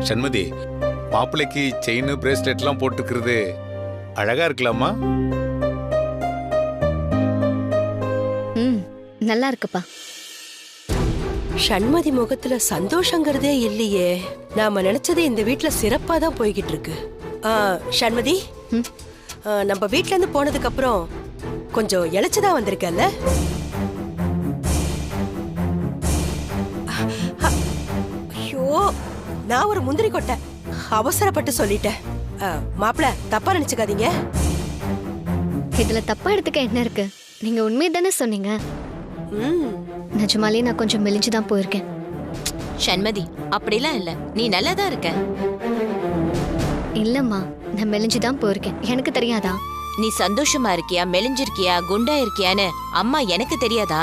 சண்மதி, மாப்பிள்ளைக்கு செயின் பிரேஸ்லெட்லாம் போட்டுக்கிறது அழகா இருக்கலாமா? நல்லா இருக்குப்பா. சண்மதி முகத்துல சந்தோஷங்கிறதே இல்லையே. நாம நினைச்சது இந்த வீட்டுல சிறப்பா தான் போய்கிட்டு இருக்கு. சண்மதி, நம்ம வீட்ல இருந்து போனதுக்கு அப்புறம் கொஞ்சம் இழைச்சுதான் வந்திருக்கல்ல? ஐயோ, நான் ஒரு முந்திரி கொட்டை, அவசரப்பட்டு சொல்லிட்டேன். மாப்பிள்ள தப்பா நினைச்சுக்காதீங்க. இதுல தப்பா எடுத்துக்க என்ன இருக்கு? நீங்க உண்மையை தானே சொன்னீங்க. நிஜமாலே நான் கொஞ்சம் மெலிஞ்சுதான் போயிருக்கேன். சண்மதி, அப்படிலாம் இல்ல, நீ நல்லாதான் இருக்க. இல்லம்மா, நான் மெலிஞ்சுதான் போயிருக்கேன். எனக்கு தெரியாதா? நீ சந்தோஷமா இருக்கியா, மெலிஞ்சிருக்கியா, குண்டா இருக்கியான்னு அம்மா எனக்கு தெரியாதா?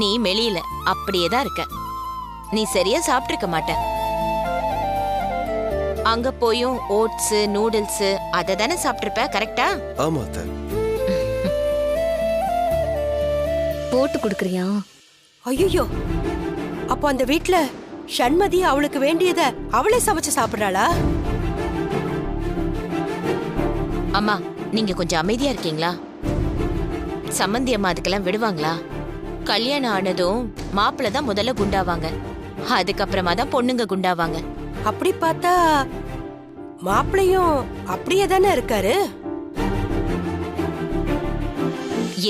நீ மெலியல, அப்படியேதான் இருக்க. நீ சரியா சாப்பிட்டிருக்க மாட்ட. அங்க போயும் ஓட்ஸ், நூடுல்ஸ் அத தானே சாப்பிட்டிருப்ப, கரெக்டா? ஆமா அத்தை. போட்டு குடுக்குறியா? ஐயோ, அப்போ அந்த வீட்ல சண்மதி அவளுக்கு வேண்டியத அவளே சமைச்சு சாப்பிடுறாளா? அம்மா, நீங்க கொஞ்சம் அமைதியா இருக்கீங்களா? சம்மந்தி அம்மா அதுக்கெல்லாம் விடுவாங்களா? கல்யாணம் ஆனதும் மாப்பிள்ள தான் முதல்ல குண்டாவாங்க, அதுக்கப்புறமா தான் பொண்ணுங்க குண்டாவாங்க. அப்படி பார்த்தா மாப்பிள்ளையும் அப்படியே தானே இருக்காரு.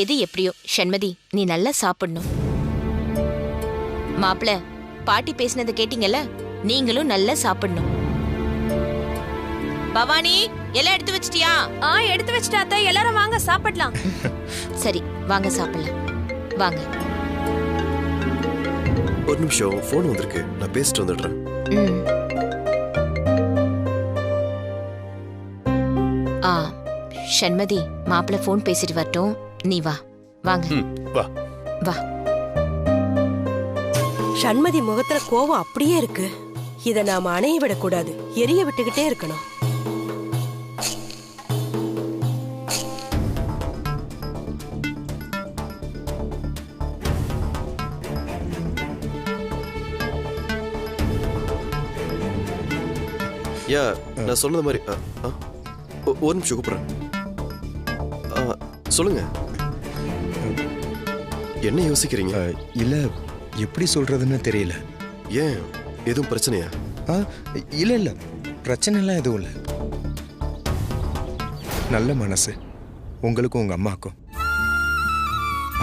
எது எப்படியோ சண்மதி, நீ நல்லா சாப்பிடணும். மாப்பிள்ள, பாட்டி பேசினதை கேட்டீங்கல்ல, நீங்களும் நல்லா சாப்பிடணும். பவானி, எல்லாம் எடுத்து வச்சிட்டியா? எடுத்து வச்சிட்டாத்தா. எல்லாரும் வாங்க சாப்பிடலாம். சரி, வாங்க சாப்பிடலாம். வாங்க. ஒரு நிமிஷம், போன் வந்திருக்கு, நான் பேசிட்டு வந்துடுறேன். சண்மதி, மாப்பிள்ள போன் பேசிட்டு வரட்டும், நீ வா. வாங்க. வா வா. சண்மதி முகத்துல கோவம் அப்படியே இருக்கு. இத நாம அணைய விடக்கூடாது, எரிய விட்டுக்கிட்டே இருக்கணும். நான் சொன்னது மாதிரி ஒரு நிமிஷம் கூப்பிடுறேன். சொல்லுங்க, என்ன யோசிக்கிறீங்க? இல்ல, எப்படி சொல்றதுன்னு தெரியல. ஏன், எதுவும் பிரச்சனையா? இல்ல இல்ல, பிரச்சனை எல்லாம் எதுவும் இல்ல. நல்ல மனசு உங்களுக்கும் உங்க அம்மாக்கும்.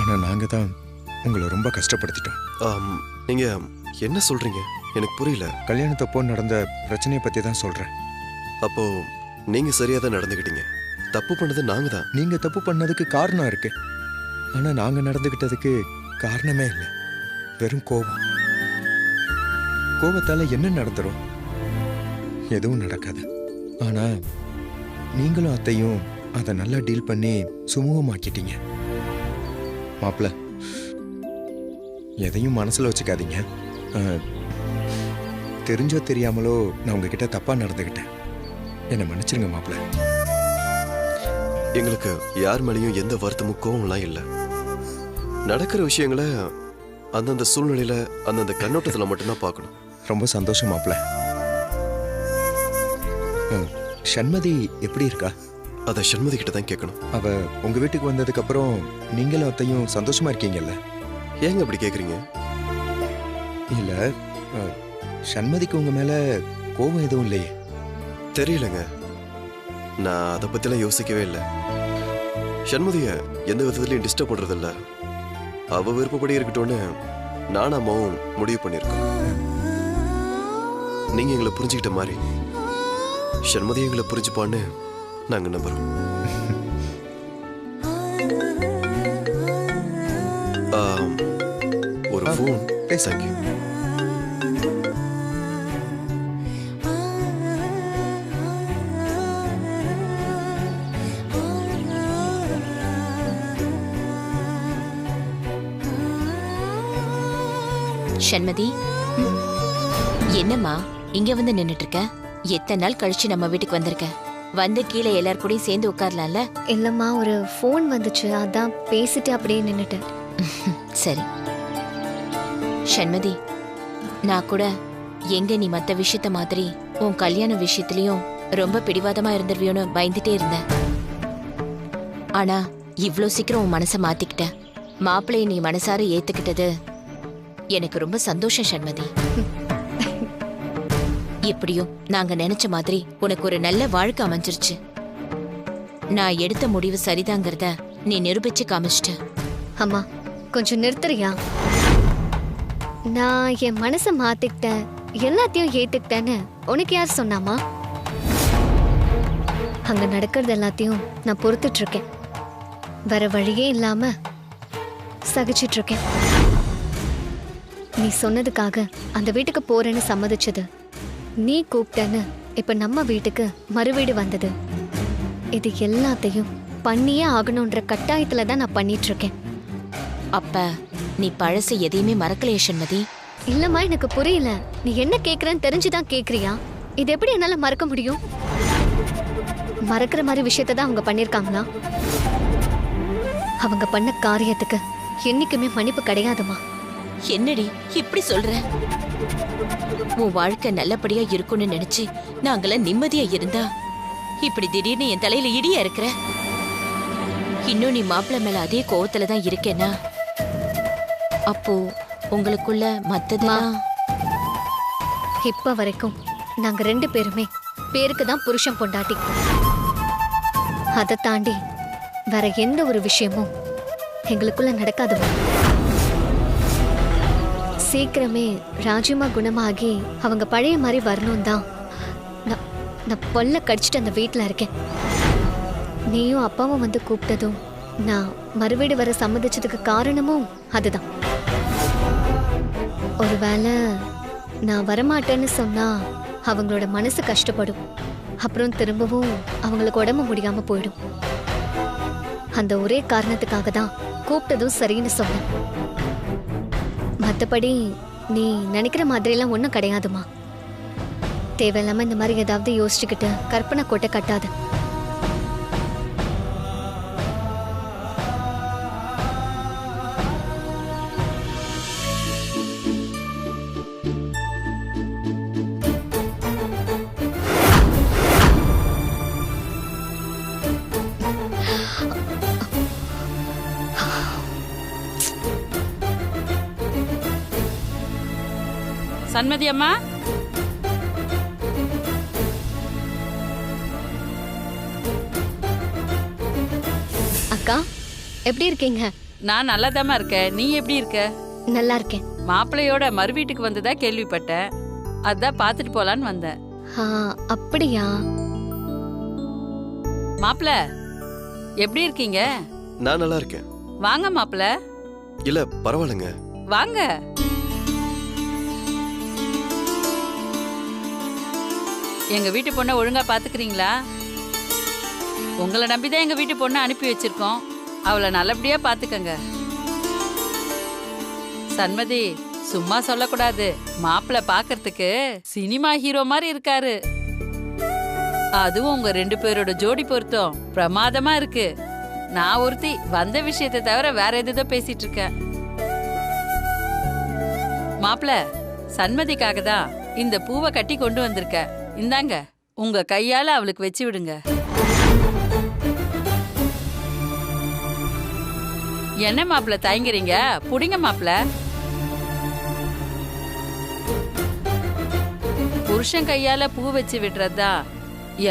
ஆனா நாங்க தான் உங்களை ரொம்ப கஷ்டப்படுத்திட்டோம். நீங்க என்ன சொல்றீங்க? எனக்கு புரியல. கல்யாணத்தப்போ நடந்த பிரச்சனையை பத்தி தான் சொல்றேன். அப்போ நீங்க சரியா தான் நடந்துக்கிட்டீங்க. தப்பு பண்ணது நாங்க தான். நீங்க தப்பு பண்ணதுக்கு காரணம் இருக்கு, ஆனா நாங்க நடந்துகிட்டதுக்கு காரணமே இல்லை. வெறும் கோபம். கோபத்தால என்ன நடந்துரும்? எதுவும் நடக்காது. ஆனா நீங்களும் அத்தையும் அதை நல்லா டீல் பண்ணி சுமூகமாக்கிட்டீங்க. மாப்பிள்ள, எதையும் மனசுல வச்சுக்காதீங்க. தெரிஞ்சோ தெரியாமலோ நான் உங்ககிட்ட தப்பா நடந்துகிட்டேன். என்னை மன்னிச்சிருங்க மாப்பிள்ள. எங்களுக்கு யார் மேலேயும் எந்த வருத்தமும் கோவம்லாம் இல்லை. நடக்கிற விஷயங்களை அந்தந்த சூழ்நிலையில அந்தந்த கண்ணோட்டத்துல மட்டும்தான் பார்க்கணும். ரொம்ப சந்தோஷம் மாப்பிள்ள. சண்மதி எப்படி இருக்கா? அதை சண்மதி கிட்ட தான் கேட்கணும். அவ உங்க வீட்டுக்கு வந்ததுக்கு அப்புறம் நீங்களும் அத்தையும் சந்தோஷமா இருக்கீங்கல்ல? ஏங்க அப்படி கேக்குறீங்க? இல்ல, சண்மதிக்கு உங்க மேல கோபம் எதுவும் இல்லையே? தெரியலங்க, நான் அதை பத்திலாம் யோசிக்கவே இல்லை. சண்மதிய எந்த விதத்துலயும் டிஸ்டர்ப் பண்றது இல்ல. அவ விருப்பப்படி இருக்கட்டும்னு நானும் அம்மாவும் முடிவு பண்ணிருக்கோம். நீங்க எங்களை புரிஞ்சுக்கிட்ட மாதிரி சண்மதி எங்களை புரிஞ்சுப்பான்னு நாங்க நம்புறோம். ஒரு ஃபோன் பேசாங்க. சண்மதி, என்னம்மா இங்க வந்து நின்னுட்டு இருக்க? எத்தனை நாள் கழிச்சு நம்ம வீட்டுக்கு வந்திருக்க? வந்து கீழே எல்லாரும் கூடயும் சேர்ந்து உட்காரலாம்ல? இல்லம்மா, ஒரு ஃபோன் வந்துச்சு, அதான் பேசிட்டு அப்படியே நின்னுட்டேன். சரி. சண்மதி, நான் கூட எங்க நீ மத்த விஷயத்த மாதிரி உன் கல்யாண விஷயத்திலயும் ரொம்ப பிடிவாதமா இருந்துருவியோன்னு பயந்துட்டே இருந்தேன். ஆனா இவ்ளோ சீக்கிரம் உன் மனசை மாத்திக்கிட்ட. மாப்பிள்ளைய நீ மனசார ஏத்துக்கிட்டது எனக்கு ரொம்ப சந்தோஷம் சண்மதி. எப்படியும் நாங்க நினைச்ச மாதிரி உனக்கு ஒரு நல்ல வாழ்க்கை அமைஞ்சிருச்சு. நான் எடுத்த முடிவு சரிதாங்கிறத நீ நிரூபிச்சு காமிச்சிட்ட. அம்மா கொஞ்சம் நிறுத்துறியா? நான் என் மனசை மாத்திக்கிட்டேன், எல்லாத்தையும் ஏத்துக்கிட்டேன்னு உனக்கு யார் சொன்னாமா? அங்க நடக்கிறது எல்லாத்தையும் நான் பொறுத்துட்டு இருக்கேன். வேற வழியே இல்லாம சகிச்சிட்டு இருக்கேன். நீ சொன்னதுக்காக அந்த வீட்டுக்கு போறேன்னு சம்மதிச்சது, நீ கூப்பிட்டேன்னு இப்ப நம்ம வீட்டுக்கு மறுவீடு வந்தது, இது எல்லாத்தையும் பண்ணியே ஆகணும்ன்ற கட்டாயத்துல தான் நான் பண்ணிட்டு இருக்கேன். அப்ப நீ பழசு எதையுமே மறக்கலையே சண்மதி? இல்லம்மா, எனக்கு புரியல. நீ என்ன கேக்குறன்னு தெரிஞ்சுதான் கேக்குறியா? இது எப்படி என்னால மறக்க முடியும்? மறக்கிற மாதிரி விஷயத்தை தான் அவங்க பண்ணிருக்காங்களா? அவங்க பண்ண காரியத்துக்கு என்னைக்குமே மன்னிப்பு கிடையாதுமா. என்னடி இப்படி சொல்ற? உன் வாழ்க்கை நல்லபடியா இருக்கும்னு நினைச்சு நாங்களாம் நிம்மதியா இருந்தா இப்படி திடீர்னு என் தலையில இடியா இருக்கிற. இன்னும் நீ மாப்பிள்ளை மேல அதே கோவத்துல தான் இருக்கேன்னா அப்போ உங்களுக்குள்ள மத்ததெல்லாம்? இப்ப வரைக்கும் நாங்க 2 பேருமே பேருக்கு தான் புருஷன் பொண்டாட்டி. அதை தாண்டி வேற எந்த ஒரு விஷயமும் எங்களுக்குள்ள நடக்காதுமா. சீக்கிரமே ராஜிமா குணமாகி அவங்க பழைய மாதிரி வரணும் தான் நான் பொல்ல கடிச்சிட்டு அந்த வீட்டில் இருக்கேன். நீயும் அப்பாவும் வந்து கூப்பிட்டதும் நான் மறுவீடு வர சம்மதிச்சதுக்கு காரணமும் அதுதான். ஒருவேளை நான் வரமாட்டேன்னு சொன்னா அவங்களோட மனசு கஷ்டப்படும். அப்புறம் திரும்பவும் அவங்களுக்கு உடம்பு முடியாம போயிடும். அந்த ஒரே காரணத்துக்காக தான் கூப்பிட்டதும் சரின்னு சொன்னேன். மற்றபடி நீ நினைக்கிற மாதிரிலாம் ஒன்றும் கிடையாதுமா. தேவையில்லாம இந்த மாதிரி ஏதாவது யோசிச்சுக்கிட்டு கற்பனை கோட்டை கட்டாது. சண்மதி அம்மா, அக்கா எப்படி இருக்கீங்க? நான் நல்லாதாம்மா இருக்கேன். நீ எப்படி இருக்க? நல்லா இருக்கேன். மாப்பிள்ளையோட மறு வீட்டுக்கு வந்ததா கேள்விப்பட்டேன். அதான் பாத்துட்டு போலான்னு வந்தேன். அப்படியா? மாப்பிள்ள எப்படி இருக்கீங்க? நான் நல்லா இருக்கேன். வாங்க மாப்பிள்ள. இல்ல பரவாயில்லைங்க, வாங்க. எங்க வீட்டு பொண்ணை ஒழுங்கா பாத்துக்கிறீங்களா? உங்களை நம்பிதான் எங்க வீட்டு பொண்ணை அனுப்பி வச்சிருக்கோம். அவளை நல்லபடியா பாத்துக்கங்க. சண்மதி, சும்மா சொல்லக்கூடாது. மாப்பிள்ள பாக்குறதுக்கு சினிமா ஹீரோ மாதிரி இருக்காரு. அதுவும் உங்க 2 பேரோட ஜோடி பொருத்தம் பிரமாதமா இருக்கு. நான் ஒருத்தி வந்த விஷயத்தை தவிர வேற எதோ பேசிட்டு இருக்கேன். மாப்பிள்ள, சண்மதிக்காக தான் இந்த பூவை கட்டி கொண்டு வந்திருக்க. இந்தாங்க, உங்க கையால அவளுக்கு வச்சு விடுங்க. என்ன மாப்பிள்ள தயங்குறீங்க? புடிங்க மாப்பிள்ள. புருஷன் கையால பூ வச்சு விடுறதா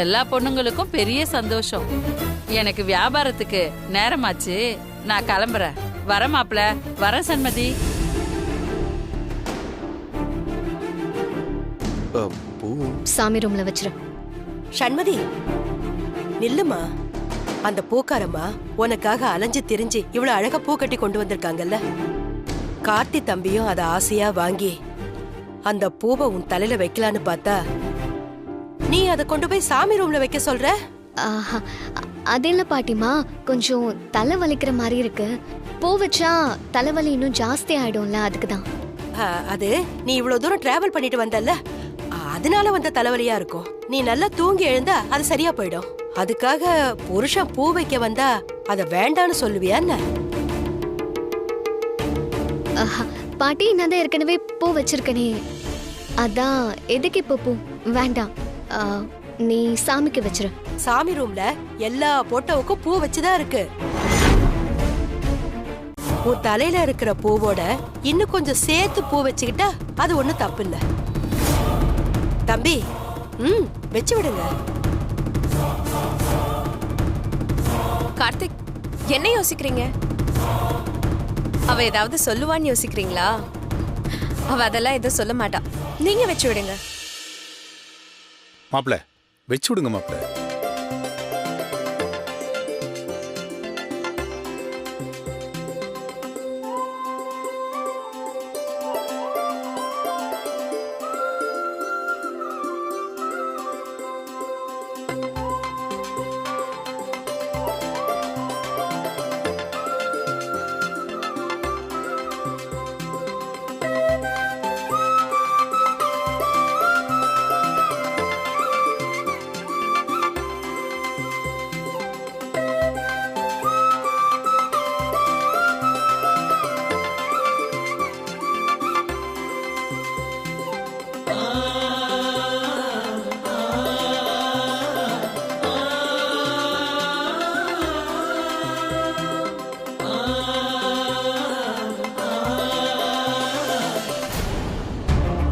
எல்லா பொண்ணுங்களுக்கும் பெரிய சந்தோஷம். எனக்கு வியாபாரத்துக்கு நேரமாச்சு, நான் கிளம்புறேன். வர மாப்பிள்ள, வர சண்மதி. சாமி ரூம்ல வச்சிரு. சண்மதி நில்லுமா. அந்த பூக்காரம்மா உனக்காக அலைஞ்சு திரிஞ்சு இவ்வளவு அழகா பூ கட்டி கொண்டு வந்திருக்காங்கல்ல. கார்த்தி தம்பியும் அதை ஆசையா வாங்கி அந்த பூவை உன் தலையில வைக்கலான்னு பார்த்தா நீ அதை கொண்டு போய் சாமி ரூம்ல வைக்க சொல்ற. அது இல்ல பாட்டிமா, கொஞ்சம் தலை வலிக்கிற மாதிரி இருக்கு. பூ வச்சா தலைவலி இன்னும் ஜாஸ்தி ஆயிடும்ல, அதுக்குதான். அது நீ இவ்வளவு தூரம் டிராவல் பண்ணிட்டு வந்தல்ல, அதனால வந்த தலைவலியா இருக்கும். நீ நல்லா தூங்கி எழுந்தா அது சரியா போயிடும். அதுக்காக புருஷன் பூ வைக்க வந்தா அத வேண்டான்னு சொல்லுவியா என்ன? பாட்டி, நான் தான் ஏற்கனவே பூ வச்சிருக்கனே, அதான் எதுக்கு இப்போ பூ? வேண்டாம். நீ சாமிக்கு வச்சிரு. சாமி ரூம்ல எல்லா போட்டோவுக்கும் பூ வச்சுதான் இருக்கு. உன் தலையில இருக்கிற பூவோட இன்னும் கொஞ்சம் சேர்த்து பூ வச்சுக்கிட்டா அது ஒண்ணும் தப்பு இல்ல. தம்பி, வச்சு விடுங்க. கார்த்திக், என்ன யோசிக்கிறீங்க? அவ ஏதாவது சொல்லுவான்னு யோசிக்கிறீங்களா? அவ அதெல்லாம் எதுவும் சொல்ல மாட்டா. நீங்க வச்சு விடுங்க. மாப்பிள வச்சு விடுங்க மாப்பிள.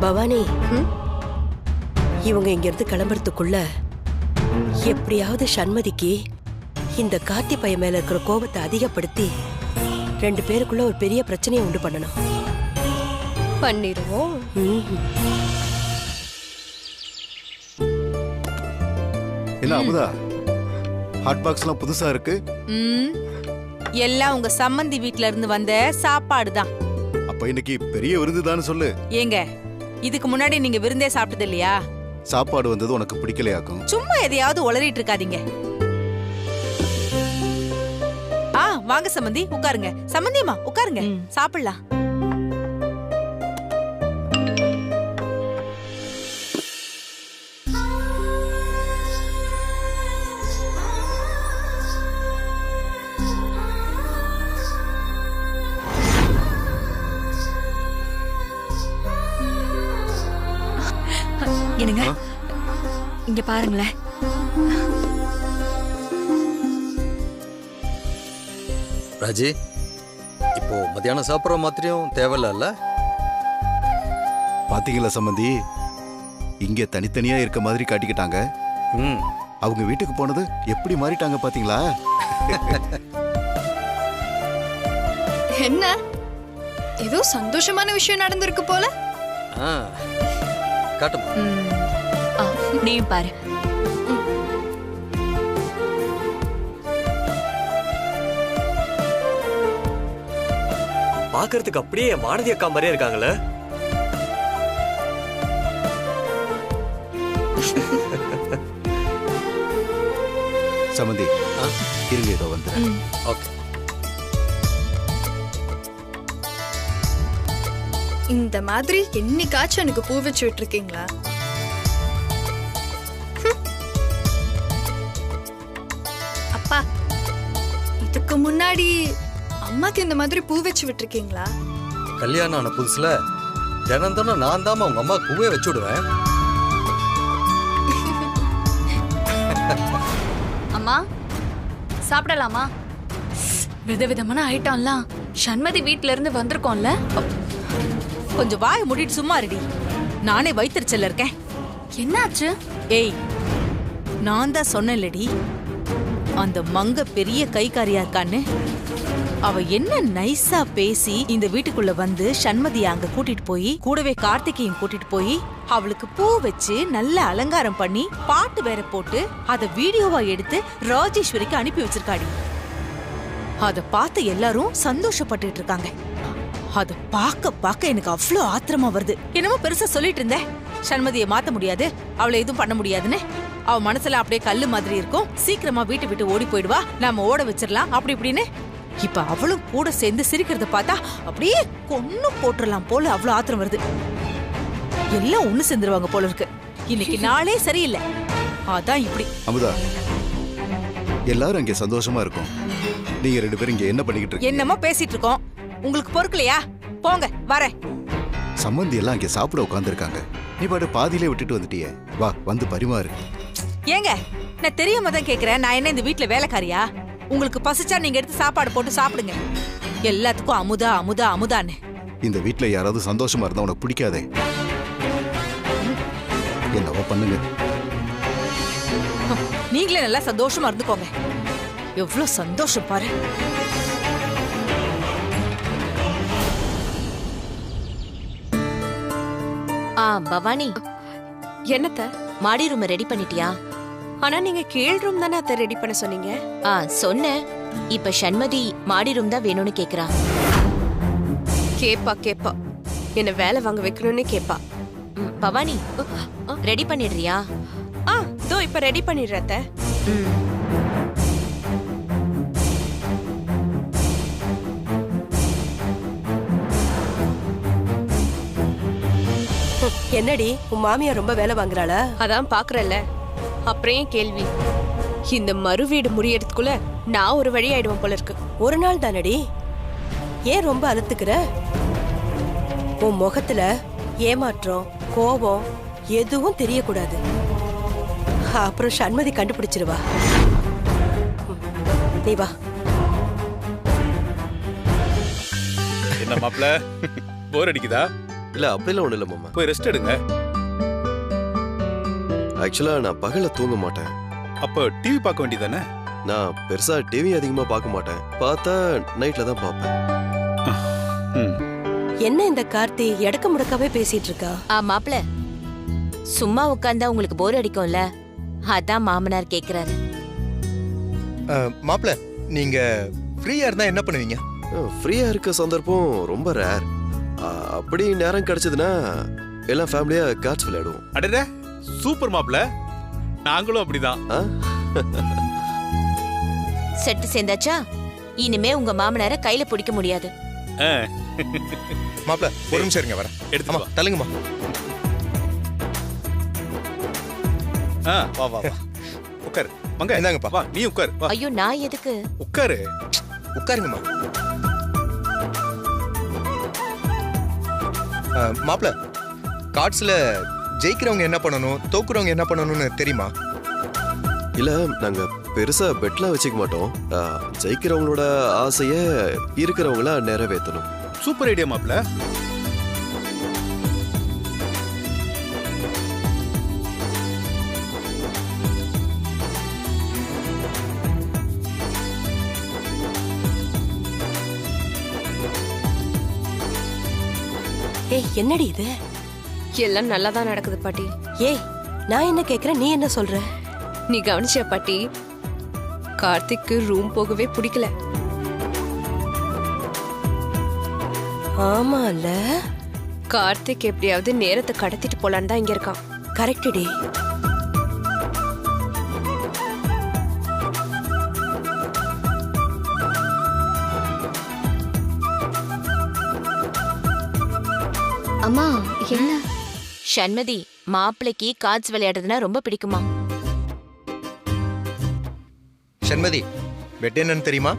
பவானி, இவங்க இங்க இருந்து கிளம்புறதுக்குள்ள எப்படியாவது சண்மதிக்கு இந்த கார்த்தி பையன் மேல இருக்கிற கோபத்தை அதிகப்படுத்தி 2 பேருக்குள்ள ஒரு பெரிய பிரச்சனையை உண்டு பண்ணணும். பண்ணிடுவோம். என்ன அமுதா, ஹாட் பாக்ஸ்லாம் புதுசா இருக்கு? எல்லாம் உங்க சம்மந்தி வீட்ல இருந்து வந்த சாப்பாடு தான். அப்ப இன்னைக்கு பெரிய விருந்துதான் சொல்லு. ஏங்க, இதுக்கு முன்னாடி நீங்க விருந்தே சாப்பிட்டது இல்லையா? சாப்பாடு வந்தது உனக்கு பிடிக்கலையாக்கும்? சும்மா எதையாவது உளறிட்டு இருக்காதீங்க. வாங்க சம்மந்தி, உட்காருங்க. சம்மந்தியம்மா உட்காருங்க, சாப்பிடலாம். என்னங்க, இங்க பாருங்களேன். ராஜி, இப்போ மத்தியானம் சாப்பிட்ற மாத்திரையும் தேவையில்ல. பாத்தீங்களா சம்பந்தி, இங்க தனித்தனியா இருக்க மாதிரி காட்டிக்கிட்டாங்க. அவங்க வீட்டுக்கு போனது எப்படி மாறிட்டாங்க பாத்தீங்களா? என்ன ஏதோ சந்தோஷமான விஷயம் நடந்திருக்கு போல. காட்டுமா, நீயும் பாரு. பாக்குறதுக்கு அப்படியே வானதி அக்கா மாதிரியே இருக்காங்களே. சம்பந்தி, இருங்க, ஏதோ வந்து. ஓகே. இந்த மாதிரி என்னைக்காச்சும் எனக்கு பூ வச்சு விட்டுருக்கீங்களா? அப்பா, இதுக்கு முன்னாடி அம்மாக்கு இந்த மாதிரி பூ வச்சு விட்டுருக்கீங்களா? கல்யாணம் ஆன புதுசுல தினம் தினம் நான் தான் உங்க அம்மா பூவே வச்சு விடுவேன். அம்மா, சாப்பிடலாமா? விதவிதமான ஐட்டம்லாம் சண்மதி வீட்ல இருந்து வந்திருக்கோம்ல. கொஞ்சம் வாயை மூடிட்டு சும்மா இருடி. நானே வயிற்றுச்சல்ல இருக்கேன். என்னாச்சு? ஏய், நான் தான் சொன்னேன்லடி, அந்த மங்க பெரிய கைக்காரியா இருக்கான்னு. அவ என்ன நைஸா பேசி இந்த வீட்டுக்குள்ள வந்து சண்மதியை அங்க கூட்டிட்டு போய், கூடவே கார்த்திகையும் கூட்டிட்டு போய் அவளுக்கு பூ வச்சு நல்ல அலங்காரம் பண்ணி பாட்டு வேற போட்டு அத வீடியோவா எடுத்து ராஜேஸ்வரிக்கு அனுப்பி வச்சிருக்காடி. அத பார்த்து எல்லாரும் சந்தோஷப்பட்டுட்டு இருக்காங்க. அத பார்க்க எனக்கு அவ்வளோ ஆத்திரமா வருது. என்னமோ பெருசா சொல்லிட்டு இருந்தேன், சண்மதியை மாத்த முடியாது, அவளை எதுவும் பண்ண முடியாதுன்னு. அவ மனசுல அப்படியே கல்லு மாதிரி இருக்கும், சீக்கிரமா வீட்டை விட்டு ஓடி போயிடுவா, நாம ஓட வச்சிடலாம் அப்படி இப்படின்னு. இப்ப அவளும் கூட சேர்ந்து சிரிக்கிறத பார்த்தா அப்படியே கொன்னு போட்டுடலாம் போல அவ்வளவு ஆத்திரம் வருது. எல்லாம் ஒண்ணு சேர்ந்துருவாங்க போல இருக்கு. இன்னைக்கு நாளே சரியில்லை, அதான் இப்படி. அமுதா, எல்லாரும் இங்க சந்தோஷமா இருக்கும். நீங்க 2 பேரும் இங்க என்ன பண்ணிக்கிட்டு இருக்கீங்க? என்னமோ பேசிட்டு இருக்கோம், உங்களுக்கு பொறுக்கலையா? போங்க, வரேன். சம்பந்தி எல்லாம் இங்க சாப்பிட உட்கார்ந்துருக்காங்க. நீ பாட்டு பாதியிலே விட்டுட்டு வந்துட்டியே. வா வந்து பரிமாறு. ஏங்க, நான் தெரியாம தான் கேக்குறேன். நான் என்ன இந்த வீட்ல வேலைக்காரியா? உங்களுக்கு பசிச்சா நீங்க எடுத்து சாப்பாடு போட்டு சாப்பிடுங்க. எல்லாத்துக்கும் அமுதா அமுதா அமுதான்னு. இந்த வீட்ல யாராவது சந்தோஷமா இருந்தா உனக்கு பிடிக்காதே. என்னவோ பண்ணுங்க. நீங்களே நல்லா சந்தோஷமா இருந்துக்கோங்க. எவ்வளவு சந்தோஷம் பாரு. பவானி, என்னத்த மாடி ரூம் ரெடி பண்ணிட்டியா? ஆனா நீங்க கீழ் ரூம் தானே அத்தை ரெடி பண்ண சொன்னீங்க. சொன்னேன். இப்ப சண்மதி மாடி ரூம் தான் வேணும்னு கேக்குறா. கேப்பா என்ன வேலை வாங்க வைக்கணும்னு கேப்பா. பவானி, ரெடி பண்ணிடுறியா? இதோ இப்ப ரெடி பண்ணிடுற அத்தை. என்னடி உன் மாமியா ரொம்ப வேலை வாங்குறாளா? அதான் பாக்குறல்ல, அப்புறம் ஏன் கேள்வி? இந்த மறு வீடு முடியறதுக்குள்ள நான் ஒரு வழி ஆயிடுவேன் போல இருக்கு. ஒரு நாள் தானடி, ஏன் ரொம்ப அழுத்துக்கிற? உன் முகத்துல ஏமாற்றம் கோபம் எதுவும் தெரியக்கூடாது. அப்புறம் சண்மதி கண்டுபிடிச்சிருவா. நீ வா. என்ன மாப்ள, போர் அடிக்குதா? இல்ல அப்படிலாம் ஒண்ணு இல்ல மாமா. போய் ரெஸ்ட் எடுங்க. ஆக்சுவலா நான் பகல்ல தூங்க மாட்டேன். அப்ப டிவி பார்க்க வேண்டியதானே? நான் பெருசா டிவி அதிகமா பார்க்க மாட்டேன். பார்த்தா நைட்ல தான் பார்ப்பேன். என்ன இந்த கார்த்தி எடக்க முடக்காவே பேசிட்டு இருக்கா? மாப்ள, சும்மா உட்கார்ந்தா உங்களுக்கு போர் அடிக்கும்ல, அதான் மாமனார் கேக்குறாரு. மாப்ள, நீங்க ஃப்ரீயா இருந்தா என்ன பண்ணுவீங்க? ஃப்ரீயா இருக்க சந்தர்ப்பம் ரொம்ப ரேர். அப்படி நேரம் கிடைச்சதுன்னா எல்லாம் ஃபேமிலியா கார்ட்ஸ் விளையாடுவோம். அடடே, சூப்பர் மாப்ள, நாங்களும் அப்படிதான். செட்டு சேர்ந்தாச்சா? இனிமே உங்க மாமனார கையில பிடிக்க முடியாது. மாப்ள, ஒரு நிமிஷம் இருங்க, வரேன். எடுத்து தள்ளுங்கம்மா. வா வா வா, உட்காரு. மங்க இந்தாங்கப்பா. வா, நீ உட்காரு. வா. ஐயோ, நான் எதுக்கு? உட்காரு. உட்காருங்கம்மா. மாப்ள, கார்ட்ஸ்ல ஜெயிக்கிறவங்க என்ன பண்ணணும், தோக்குறவங்க என்ன பண்ணணும்னு தெரியுமா? இல்ல, நாங்க பெருசா பெட்லாம் வச்சுக்க மாட்டோம். ஜெயிக்கிறவங்களோட ஆசைய இருக்கிறவங்கள நிறைவேற்றணும். சூப்பர் ஐடியா மாப்ள. ஏய், என்னடி இது? எல்லாம் நல்லாதான் நடக்குது பாட்டி. ஏய், நான் என்ன கேக்குறேன், நீ என்ன சொல்ற? நீ கவனிச்சியா பாட்டி? கார்த்திக்கு ரூம் போகவே பிடிக்கல. ஆமால, கார்த்திக் எப்படியாவது நேரத்தை கடத்திட்டு போலான்னு தான் இங்க இருக்கான். கரெக்ட் டி. அம்மா, என்ன? சண்மதி, மாப்பிளைக்கு கார்ட்ஸ் விளையாடுறதுன்னா ரொம்ப பிடிக்குமா? சண்மதி, பெட் என்னன்னு தெரியுமா?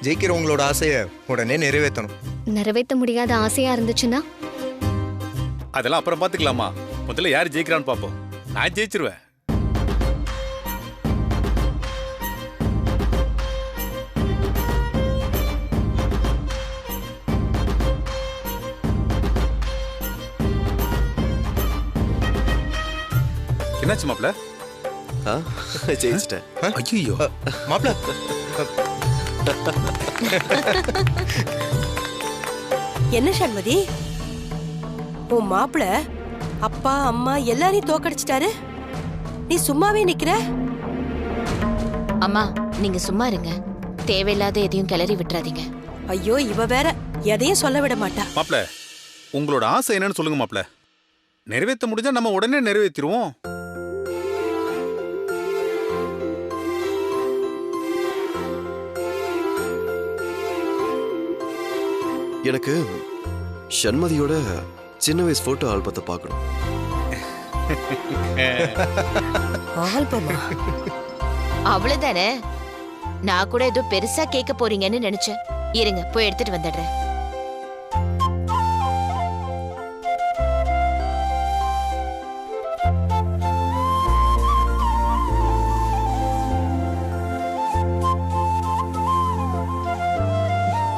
ஜெயிக்கிறவங்களோட ஆசைய உடனே நிறைவேற்றணும். நிறைவேற்ற முடியாத ஆசையா இருந்துச்சுன்னா அதெல்லாம் அப்புறம் பாத்துக்கலாமா. முதல்ல யார் ஜெயிக்கிறான்னு பாப்போம். நான் ஜெயிச்சிருவேன். என்னாச்சு மாப்ள? ஜெயிச்சிட்டேன். ஐயோ மாப்ள, என்ன சண்மதி, உன் மாப்பிள அப்பா அம்மா எல்லாரையும் தோக்கடிச்சிட்டாரு, நீ சும்மாவே நிக்கிற? அம்மா, நீங்க சும்மா இருங்க. தேவையில்லாத எதையும் கிளறி விட்டுறாதீங்க. ஐயோ, இவ வேற எதையும் சொல்ல விட மாட்டா. மாப்ள, உங்களோட ஆசை என்னன்னு சொல்லுங்க மாப்ள. நிறைவேற்ற முடிஞ்சா நம்ம உடனே நிறைவேற்றிடுவோம். எனக்கு சண்மதியோட சின்ன வயசு போட்டோ ஆல்பத்தை பார்க்கணும். ஆல்பமா? அவ்வளவுதானே. நான் கூட ஏதோ பெருசா கேட்க போறீங்கன்னு நினைச்சேன். இருங்க, போய் எடுத்துட்டு வந்துடுறேன்.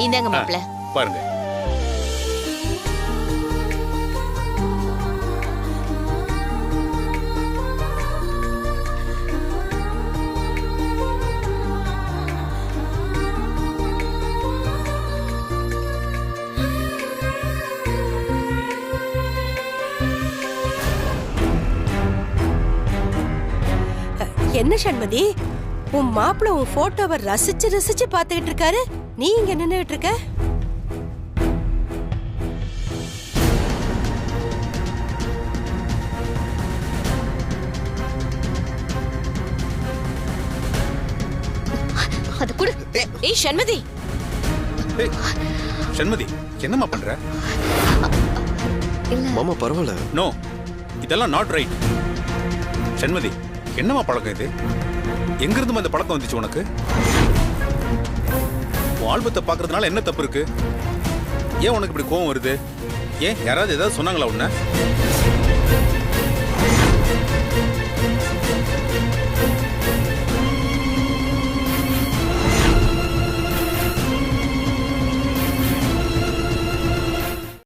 இந்தாங்க மாப்பிள்ள. பாருங்க. என்ன சண்மதி, உன் மாப்பிள்ள உன் போட்டோவை ரசிச்சு ரசிச்சு பாத்துக்கிட்டு இருக்காரு, நீ இங்க நின்னுட்டு இருக்க? அது கூட. ஏய் சண்மதி. ஏய் சண்மதி, என்னம்மா பண்ற? மாமா பரவாயில்ல. நோ, இதெல்லாம் நாட் ரைட். சண்மதி, என்னம்மா பழக்கம் இது? எங்கிருந்து அந்த பழக்கம் வந்துச்சு உனக்கு? ஆல்பத்தை பாக்குறதுனால என்ன தப்பு இருக்கு? ஏன் உனக்கு இப்படி கோவம் வருது? ஏன் யாராவது ஏதாவது சொன்னாங்களா உன்ன?